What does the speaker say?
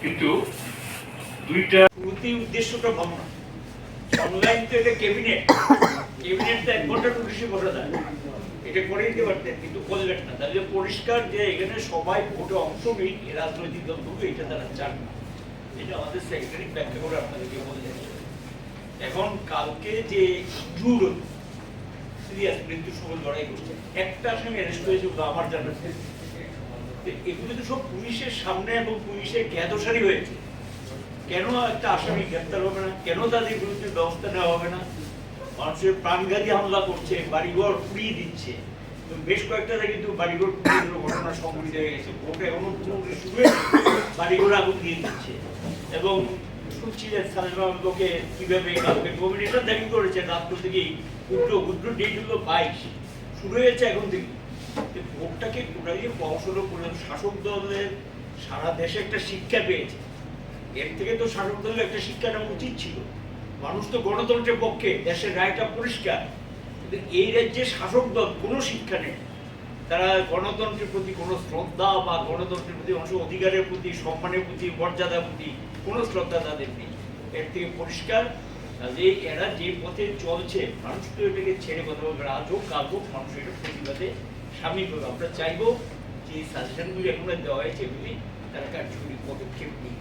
কিন্তু দুইটা প্রতি উদ্দেশ্যটা ভাবনা অনলাইন তো এটা ক্যাবিনেট তো 1 ঘন্টা বেশি বসা যায়, এটা করে দিতে পারতেন কিন্তু করলেন না। তাহলে পরিষ্কার যে এখানে সবাই ভোটে অংশ নেই, রাজনৈতিক দলগুলো এটা তারা চান না। এটা আমাদের সেক্রেটারি ব্যাখ্যা করে আপনাদেরকে বললেন। এখন কালকে যে জুর সিরিয়াস মৃত্যু সহ লড়াই করছে, একটা আসামি অ্যারেস্ট হয়েছে আমার জানার, এগুলো তো সব পুলিশের সামনে এবং পুলিশের জ্ঞাতসারি হয়েছে। কেন একটা আসামি গ্রেপ্তার হবে না? কেন তাদের বিরুদ্ধে ব্যবস্থা নেওয়া হবে না? মানুষের প্রাণঘাতী হামলা করছে, বাড়িঘর পুড়িয়ে দিচ্ছে, বেশ কয়েকটা কিন্তু বাড়িঘর পুড়িয়ে দেওয়ার ঘটনা সংঘটিত হয়ে গেছে। ভোটে এখনো পুরোপুরি শুরু হয়েছে, বাড়িঘর আগুন দিয়ে দিচ্ছে। এবং শুনছি যে সালেমাকে কিভাবে কাউকে কমিউনিকেশন দাবি করেছে রাত্র থেকেই উগ্র ডেট হলো 22 শুরু হয়েছে এখন থেকে। ভোটটাকে টোটালি বংশলো করে শাসক দলের সারা দেশে একটা শিক্ষা পেয়েছে। এর থেকে তো শাসক দলের একটা শিক্ষা নেওয়া উচিত ছিল। মানুষ তো গণতন্ত্রের পক্ষে, দেশের রায়টা পরিষ্কার, কিন্তু এই রাজ্যে শাসক দল কোনো শিক্ষা নেই। তারা গণতন্ত্রের প্রতি কোনো শ্রদ্ধা বা গণতন্ত্রের প্রতি মানুষের অধিকারের প্রতি, সম্মানের প্রতি, মর্যাদার প্রতি কোনো শ্রদ্ধা তাদের নেই। এর থেকে পরিষ্কার যে এরা যে পথে চলছে, মানুষ তো এটাকে ছেড়ে কথা বলবে, আজ হোক কাল হোক মানুষ এটা প্রতিবাদে সামিল হবে। আমরা চাইবো যে সাজেশনগুলি এখন দেওয়া হয়েছে এগুলি তারা কার্যকরী পদক্ষেপ নিই।